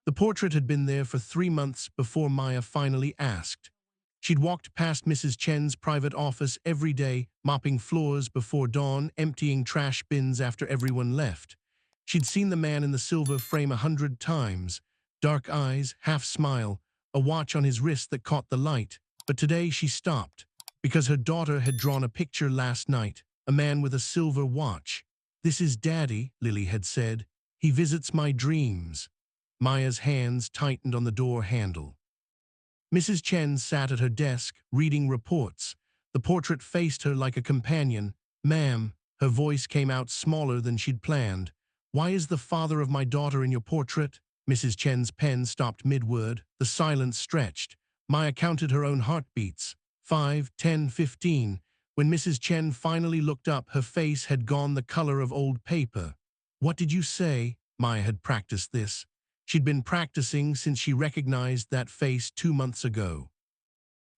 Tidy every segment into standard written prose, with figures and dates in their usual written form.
The portrait had been there for 3 months before Maya finally asked. She'd walked past Mrs. Chen's private office every day, mopping floors before dawn, emptying trash bins after everyone left. She'd seen the man in the silver frame 100 times, dark eyes, half smile, a watch on his wrist that caught the light. But today she stopped, because her daughter had drawn a picture last night, a man with a silver watch. "This is Daddy," Lily had said. "He visits my dreams." Maya's hands tightened on the door handle. Mrs. Chen sat at her desk, reading reports. The portrait faced her like a companion. "Ma'am," her voice came out smaller than she'd planned. "Why is the father of my daughter in your portrait?" Mrs. Chen's pen stopped mid-word. The silence stretched. Maya counted her own heartbeats. 5, 10, 15. When Mrs. Chen finally looked up, her face had gone the color of old paper. "What did you say?" Maya had practiced this. She'd been practicing since she recognized that face 2 months ago.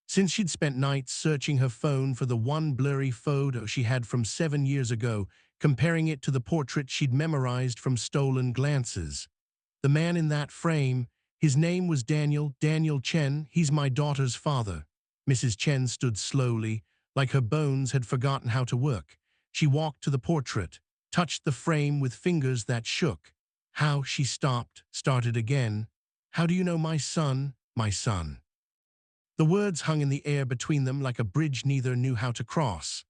Since she'd spent nights searching her phone for the one blurry photo she had from 7 years ago, comparing it to the portrait she'd memorized from stolen glances. The man in that frame, his name was Daniel Chen. "He's my daughter's father." Mrs. Chen stood slowly, like her bones had forgotten how to work. She walked to the portrait, touched the frame with fingers that shook. "How?" She stopped, started again. "How do you know my son, my son?" The words hung in the air between them like a bridge neither knew how to cross.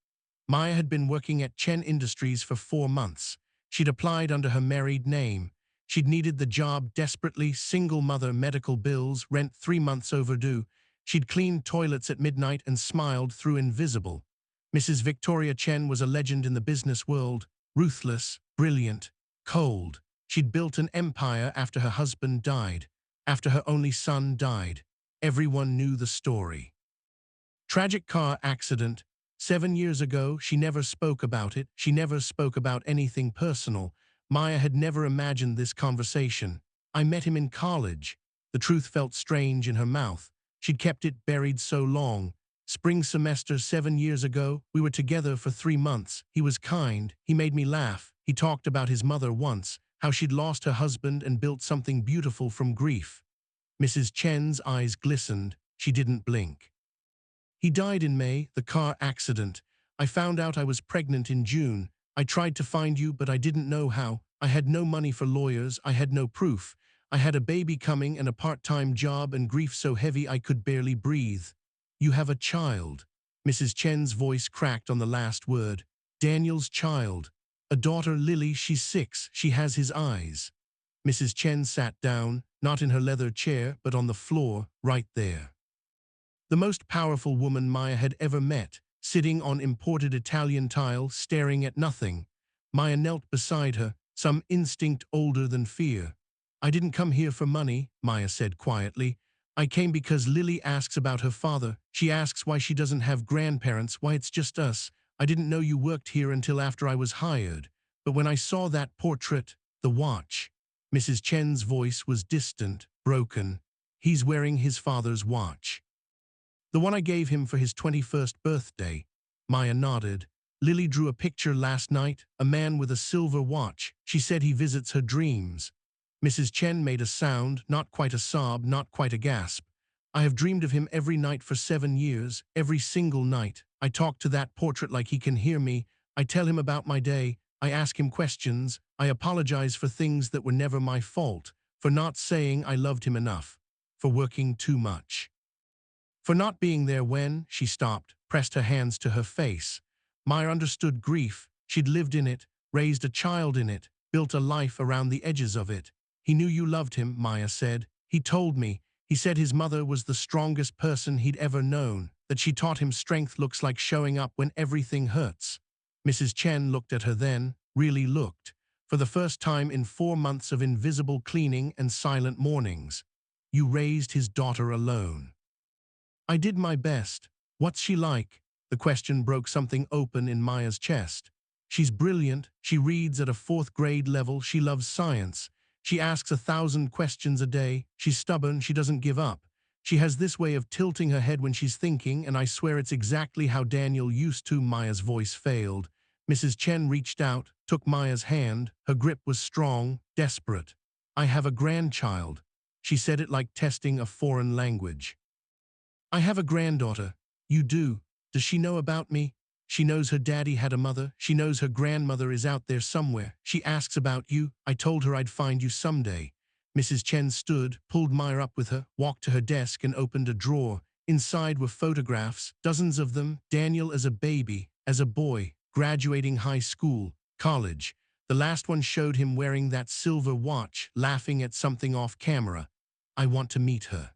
Maya had been working at Chen Industries for 4 months. She'd applied under her married name. She'd needed the job desperately, single mother, medical bills, rent 3 months overdue. She'd cleaned toilets at midnight and smiled through invisible. Mrs. Victoria Chen was a legend in the business world, ruthless, brilliant, cold. She'd built an empire after her husband died, after her only son died. Everyone knew the story. Tragic car accident. 7 years ago, she never spoke about it. She never spoke about anything personal. Maya had never imagined this conversation. "I met him in college." The truth felt strange in her mouth. She'd kept it buried so long. "Spring semester 7 years ago, we were together for 3 months. He was kind. He made me laugh. He talked about his mother once, how she'd lost her husband and built something beautiful from grief." Mrs. Chen's eyes glistened. She didn't blink. "He died in May, the car accident. I found out I was pregnant in June. I tried to find you, but I didn't know how. I had no money for lawyers. I had no proof. I had a baby coming and a part-time job and grief so heavy I could barely breathe." "You have a child." Mrs. Chen's voice cracked on the last word. "Daniel's child. A daughter, Lily. She's 6. She has his eyes." Mrs. Chen sat down, not in her leather chair, but on the floor, right there. The most powerful woman Maya had ever met, sitting on imported Italian tile, staring at nothing. Maya knelt beside her, some instinct older than fear. "I didn't come here for money," Maya said quietly. "I came because Lily asks about her father. She asks why she doesn't have grandparents, why it's just us. I didn't know you worked here until after I was hired. But when I saw that portrait, the watch." Mrs. Chen's voice was distant, broken. "He's wearing his father's watch." "The one I gave him for his 21st birthday." Maya nodded. "Lily drew a picture last night, a man with a silver watch. She said he visits her dreams." Mrs. Chen made a sound, not quite a sob, not quite a gasp. "I have dreamed of him every night for 7 years, every single night. I talk to that portrait like he can hear me. I tell him about my day. I ask him questions. I apologize for things that were never my fault, for not saying I loved him enough, for working too much. For not being there when." She stopped, pressed her hands to her face. Maya understood grief. She'd lived in it, raised a child in it, built a life around the edges of it. "He knew you loved him," Maya said. "He told me. He said his mother was the strongest person he'd ever known, that she taught him strength looks like showing up when everything hurts." Mrs. Chen looked at her then, really looked, for the first time in 4 months of invisible cleaning and silent mornings. "You raised his daughter alone." "I did my best." "What's she like?" The question broke something open in Maya's chest. "She's brilliant. She reads at a 4th-grade level. She loves science. She asks 1,000 questions a day. She's stubborn. She doesn't give up. She has this way of tilting her head when she's thinking, and I swear it's exactly how Daniel used to." Maya's voice failed. Mrs. Chen reached out, took Maya's hand. Her grip was strong, desperate. "I have a grandchild." She said it like testing a foreign language. I have a granddaughter. You do. Does she know about me? She knows her daddy had a mother. She knows her grandmother is out there somewhere. She asks about you. I told her I'd find you someday. Mrs. Chen stood, pulled Maya up with her, walked to her desk and opened a drawer. Inside were photographs, dozens of them, Daniel as a baby, as a boy, graduating high school, college. The last one showed him wearing that silver watch, laughing at something off camera. I want to meet her.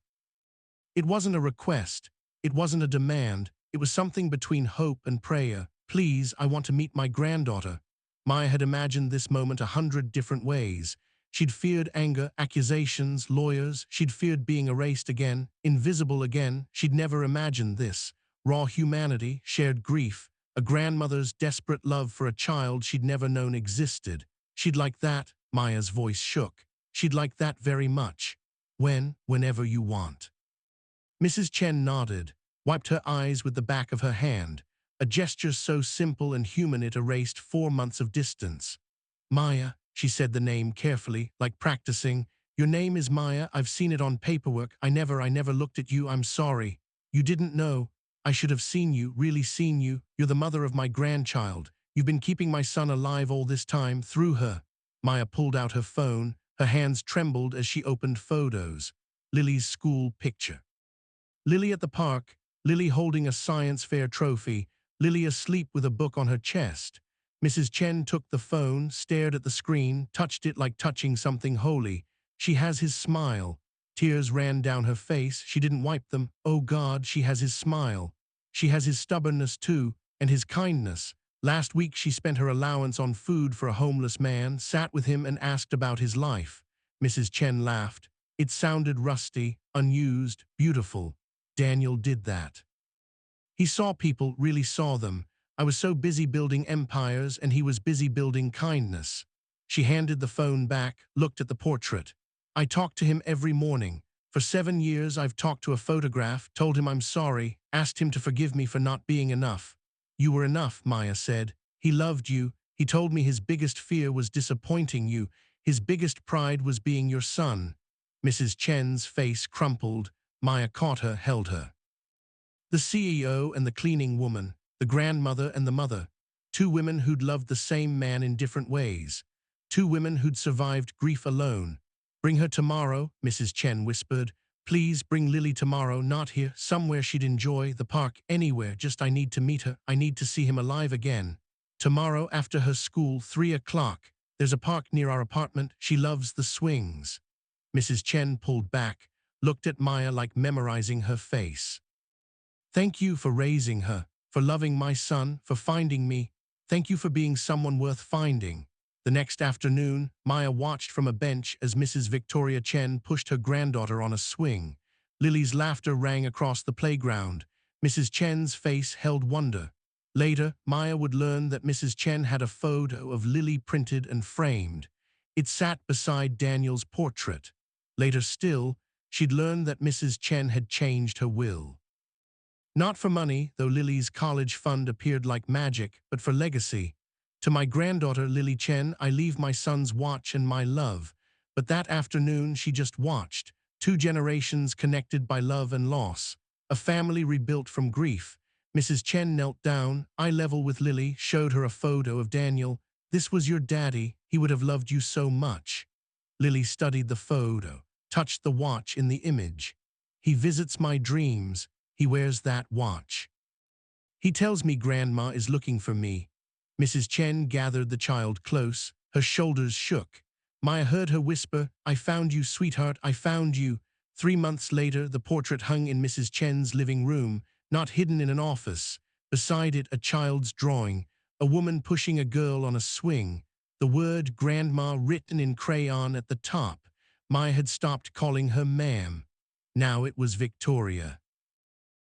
It wasn't a request. It wasn't a demand. It was something between hope and prayer. Please, I want to meet my granddaughter. Maya had imagined this moment 100 different ways. She'd feared anger, accusations, lawyers. She'd feared being erased again, invisible again. She'd never imagined this. Raw humanity, shared grief, a grandmother's desperate love for a child she'd never known existed. She'd like that. Maya's voice shook. She'd like that very much. Whenever you want. Mrs. Chen nodded, wiped her eyes with the back of her hand, a gesture so simple and human it erased 4 months of distance. Maya, she said the name carefully, like practicing. Your name is Maya. I've seen it on paperwork. I never looked at you. I'm sorry. You didn't know. I should have seen you, really seen you. You're the mother of my grandchild. You've been keeping my son alive all this time, through her. Maya pulled out her phone. Her hands trembled as she opened photos. Lily's school picture. Lily at the park, Lily holding a science fair trophy, Lily asleep with a book on her chest. Mrs. Chen took the phone, stared at the screen, touched it like touching something holy. She has his smile. Tears ran down her face. She didn't wipe them. Oh God, she has his smile. She has his stubbornness too, and his kindness. Last week she spent her allowance on food for a homeless man, sat with him and asked about his life. Mrs. Chen laughed. It sounded rusty, unused, beautiful. Daniel did that. He saw people, really saw them. I was so busy building empires and he was busy building kindness. She handed the phone back, looked at the portrait. I talked to him every morning. For 7 years I've talked to a photograph, told him I'm sorry, asked him to forgive me for not being enough. You were enough, Maya said. He loved you. He told me his biggest fear was disappointing you. His biggest pride was being your son. Mrs. Chen's face crumpled. Maya caught her, held her. The CEO and the cleaning woman, the grandmother and the mother. 2 women who'd loved the same man in different ways. 2 women who'd survived grief alone. Bring her tomorrow, Mrs. Chen whispered. Please bring Lily tomorrow, not here, somewhere she'd enjoy, the park, anywhere, just I need to meet her, I need to see him alive again. Tomorrow after her school, 3 o'clock. There's a park near our apartment, she loves the swings. Mrs. Chen pulled back, looked at Maya like memorizing her face. Thank you for raising her, for loving my son, for finding me. Thank you for being someone worth finding. The next afternoon, Maya watched from a bench as Mrs. Victoria Chen pushed her granddaughter on a swing. Lily's laughter rang across the playground. Mrs. Chen's face held wonder. Later, Maya would learn that Mrs. Chen had a photo of Lily printed and framed. It sat beside Daniel's portrait. Later still, she'd learned that Mrs. Chen had changed her will. Not for money, though Lily's college fund appeared like magic, but for legacy. To my granddaughter, Lily Chen, I leave my son's watch and my love. But that afternoon, she just watched. 2 generations connected by love and loss. A family rebuilt from grief. Mrs. Chen knelt down, eye level with Lily, showed her a photo of Daniel. This was your daddy. He would have loved you so much. Lily studied the photo, touched the watch in the image. He visits my dreams. He wears that watch. He tells me Grandma is looking for me. Mrs. Chen gathered the child close. Her shoulders shook. Maya heard her whisper, I found you, sweetheart, I found you. 3 months later, the portrait hung in Mrs. Chen's living room, not hidden in an office. Beside it, a child's drawing, a woman pushing a girl on a swing. The word Grandma written in crayon at the top. Maya had stopped calling her ma'am. Now it was Victoria.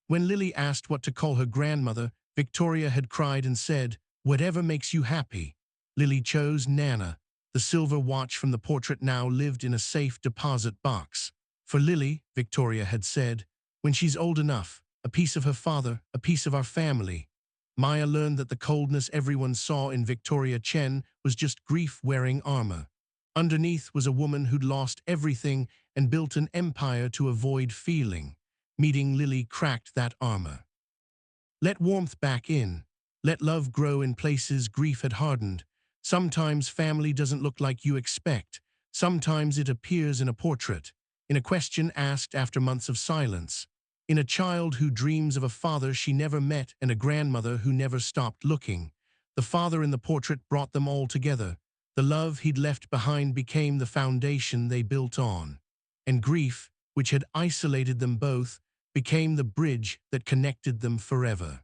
When Lily asked what to call her grandmother, Victoria had cried and said, whatever makes you happy. Lily chose Nana. The silver watch from the portrait now lived in a safe deposit box. For Lily, Victoria had said, when she's old enough, a piece of her father, a piece of our family. Maya learned that the coldness everyone saw in Victoria Chen was just grief wearing armor. Underneath was a woman who'd lost everything and built an empire to avoid feeling. Meeting Lily cracked that armor. Let warmth back in. Let love grow in places grief had hardened. Sometimes family doesn't look like you expect. Sometimes it appears in a portrait, in a question asked after months of silence, in a child who dreams of a father she never met and a grandmother who never stopped looking. The father in the portrait brought them all together. The love he'd left behind became the foundation they built on. And grief, which had isolated them both, became the bridge that connected them forever.